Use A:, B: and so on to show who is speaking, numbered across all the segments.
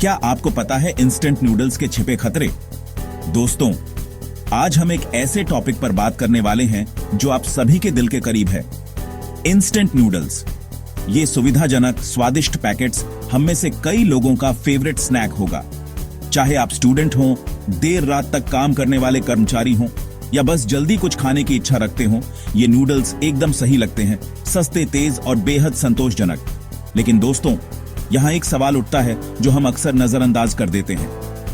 A: क्या आपको पता है इंस्टेंट नूडल्स के छिपे खतरे? दोस्तों, आज हम एक ऐसे टॉपिक पर बात करने वाले हैं जो आप सभी के दिल के करीब है। Instant noodles. ये सुविधाजनक स्वादिष्ट पैकेट्स हम में से कई लोगों का फेवरेट स्नैक होगा। चाहे आप स्टूडेंट हों, देर रात तक काम करने वाले कर्मचारी हों या बस जल्दी कुछ खाने की इच्छा रखते हों, ये नूडल्स एकदम सही लगते हैं, सस्ते, तेज और बेहद संतोषजनक। लेकिन दोस्तों, यहाँ एक सवाल उठता है जो हम अक्सर नजरअंदाज कर देते हैं।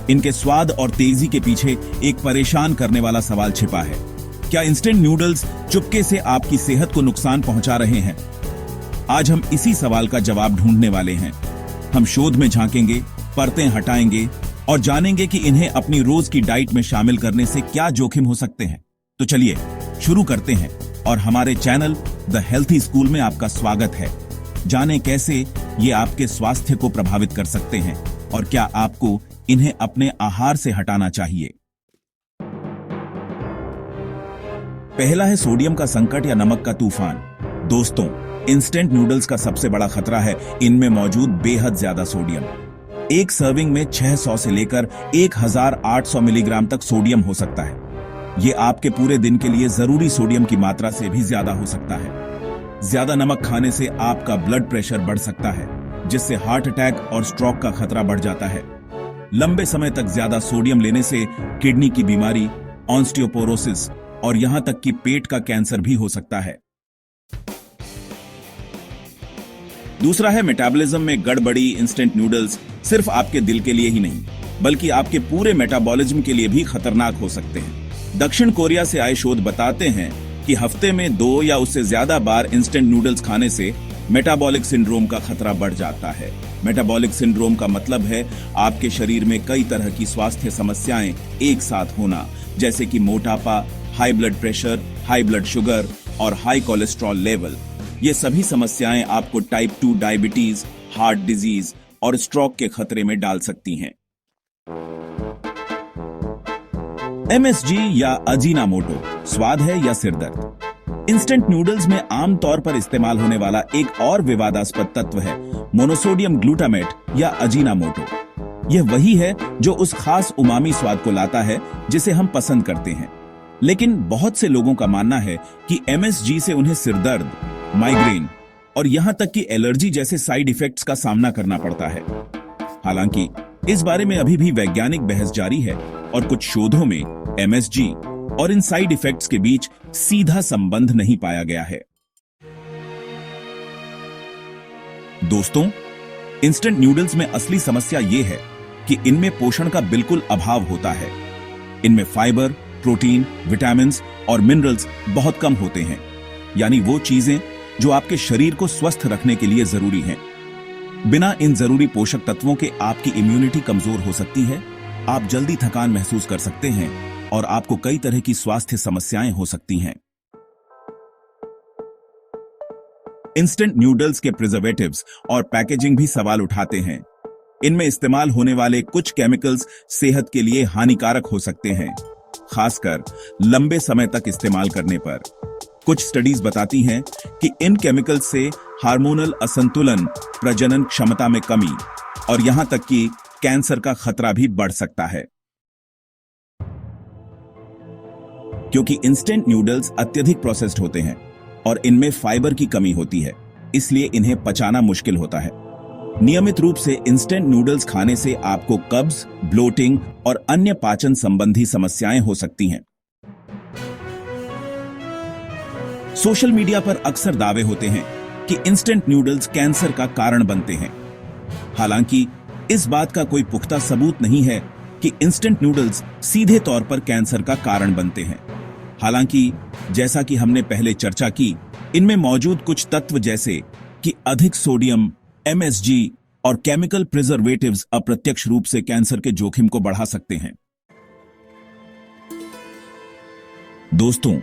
A: इनके स्वाद और तेजी के पीछे एक परेशान करने वाला सवाल छिपा है। क्या इंस्टेंट नूडल्स चुपके से आपकी सेहत को नुकसान पहुंचा रहे हैं? आज हम इसी सवाल का जवाब ढूंढने वाले हैं। हम शोध में झांकेंगे, परतें हटाएंगे और जानेंगे कि इन्हें अपनी रोज की डाइट में शामिल करने से क्या जोखिम हो सकते हैं। तो चलिए शुरू करते हैं और हमारे चैनल द हेल्थी स्कूल में आपका स्वागत है। जानें कैसे ये आपके स्वास्थ्य को प्रभावित कर सकते हैं और क्या आपको इन्हें अपने आहार से हटाना चाहिए। पहला है सोडियम का संकट या नमक का तूफान। दोस्तों, इंस्टेंट नूडल्स का सबसे बड़ा खतरा है इनमें मौजूद बेहद ज्यादा सोडियम। एक सर्विंग में 600 से लेकर 1800 मिलीग्राम तक सोडियम हो सकता है। ये आपके पूरे दिन के लिए जरूरी सोडियम की मात्रा से भी ज्यादा हो सकता है। ज्यादा नमक खाने से आपका ब्लड प्रेशर बढ़ सकता है, जिससे हार्ट अटैक और स्ट्रोक का खतरा बढ़ जाता है। लंबे समय तक ज्यादा सोडियम लेने से किडनी की बीमारी, ऑस्टियोपोरोसिस और यहां तक कि पेट का कैंसर भी हो सकता है। दूसरा है मेटाबॉलिज्म में गड़बड़ी। इंस्टेंट नूडल्स सिर्फ आपके दिल के लिए ही नहीं, बल्कि आपके पूरे मेटाबॉलिज्म के लिए भी खतरनाक हो सकते हैं। दक्षिण कोरिया से आए शोध बताते हैं कि हफ्ते में 2 या उससे ज्यादा बार इंस्टेंट नूडल्स खाने से मेटाबॉलिक सिंड्रोम का खतरा बढ़ जाता है। मेटाबॉलिक सिंड्रोम का मतलब है आपके शरीर में कई तरह की स्वास्थ्य समस्याएं एक साथ होना, जैसे कि मोटापा, high blood pressure, high blood sugar और हाई कोलेस्ट्रॉल लेवल। ये सभी समस्याएं आपको टाइप 2 डायबिटीज, हार्ट डिजीज और स्ट्रोक के खतरे में डाल सकती हैं। MSG या अजीनामोटो, स्वाद है या सिरदर्द। इंस्टेंट नूडल्स में आमतौर पर इस्तेमाल होने वाला एक और विवादास्पद तत्व है मोनोसोडियम ग्लूटामेट या अजीनामोटो। यह वही है जो उस खास उमामी स्वाद को लाता है जिसे हम पसंद करते हैं। लेकिन बहुत से लोगों का मानना है कि MSG से उन्हें सिरदर्द, माइग्रेन और यहां तक कि एलर्जी जैसे साइड इफेक्ट्स का सामना करना पड़ता है। हालांकि इस बारे में अभी भी वैज्ञानिक बहस जारी है और कुछ शोधों में MSG और इन साइड इफेक्ट्स के बीच सीधा संबंध नहीं पाया गया है। दोस्तों, इंस्टेंट नूडल्स में असली समस्या यह है कि इनमें पोषण का बिल्कुल अभाव होता है। इनमें फाइबर, प्रोटीन, विटामिन्स और मिनरल्स बहुत कम होते हैं, यानी वो चीजें जो आपके शरीर को स्वस्थ रखने के लिए जरूरी हैं। बिना इन जरूरी पोषक तत्वों के आपकी इम्यूनिटी कमजोर हो सकती है, आप जल्दी थकान महसूस कर सकते हैं और आपको कई तरह की स्वास्थ्य समस्याएं हो सकती हैं। इंस्टेंट नूडल्स के प्रिजर्वेटिव्स और पैकेजिंग भी सवाल उठाते हैं। इनमें इस्तेमाल होने वाले कुछ केमिकल्स सेहत के लिए हानिकारक हो सकते हैं, खासकर लंबे समय तक इस्तेमाल करने पर। कुछ स्टडीज बताती हैं कि इन केमिकल्स से हार्मोनल असंतुलन, प्रजनन क्षमता में कमी और यहां तक कि कैंसर का खतरा भी बढ़ सकता है। क्योंकि इंस्टेंट नूडल्स अत्यधिक प्रोसेस्ड होते हैं और इनमें फाइबर की कमी होती है, इसलिए इन्हें पचाना मुश्किल होता है। नियमित रूप से इंस्टेंट नूडल्स खाने से आपको कब्ज, ब्लोटिंग और अन्य पाचन संबंधी समस्याएं हो सकती हैं। सोशल मीडिया पर अक्सर दावे होते हैं कि इंस्टेंट नूडल्स कैंसर का कारण बनते हैं। हालांकि इस बात का कोई पुख्ता सबूत नहीं है कि इंस्टेंट नूडल्स सीधे तौर पर कैंसर का कारण बनते हैं। हालांकि जैसा कि हमने पहले चर्चा की, इनमें मौजूद कुछ तत्व जैसे कि अधिक सोडियम, MSG और केमिकल प्रिजर्वेटिव्स अप्रत्यक्ष रूप से कैंसर के जोखिम को बढ़ा सकते हैं। दोस्तों,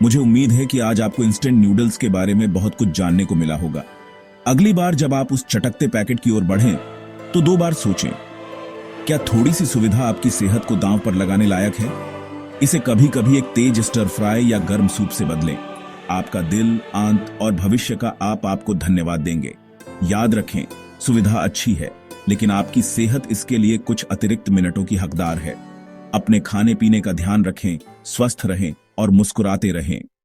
A: मुझे उम्मीद है कि आज आपको इंस्टेंट नूडल्स के बारे में बहुत कुछ जानने को मिला होगा। अगली बार जब आप उस चटकते पैकेट की ओर बढ़ें, तो 2 बार सोचें, क्या थोड़ी सी सुविधा आपकी सेहत को दांव पर लगाने लायक है? इसे कभी कभी एक तेज स्टर फ्राई या गर्म सूप से बदलें। आपका दिल, आंत और भविष्य का आपको धन्यवाद देंगे। याद रखें, सुविधा अच्छी है, लेकिन आपकी सेहत इसके लिए कुछ अतिरिक्त मिनटों की हकदार है। अपने खाने पीने का ध्यान रखें, स्वस्थ रहें और मुस्कुराते रहें।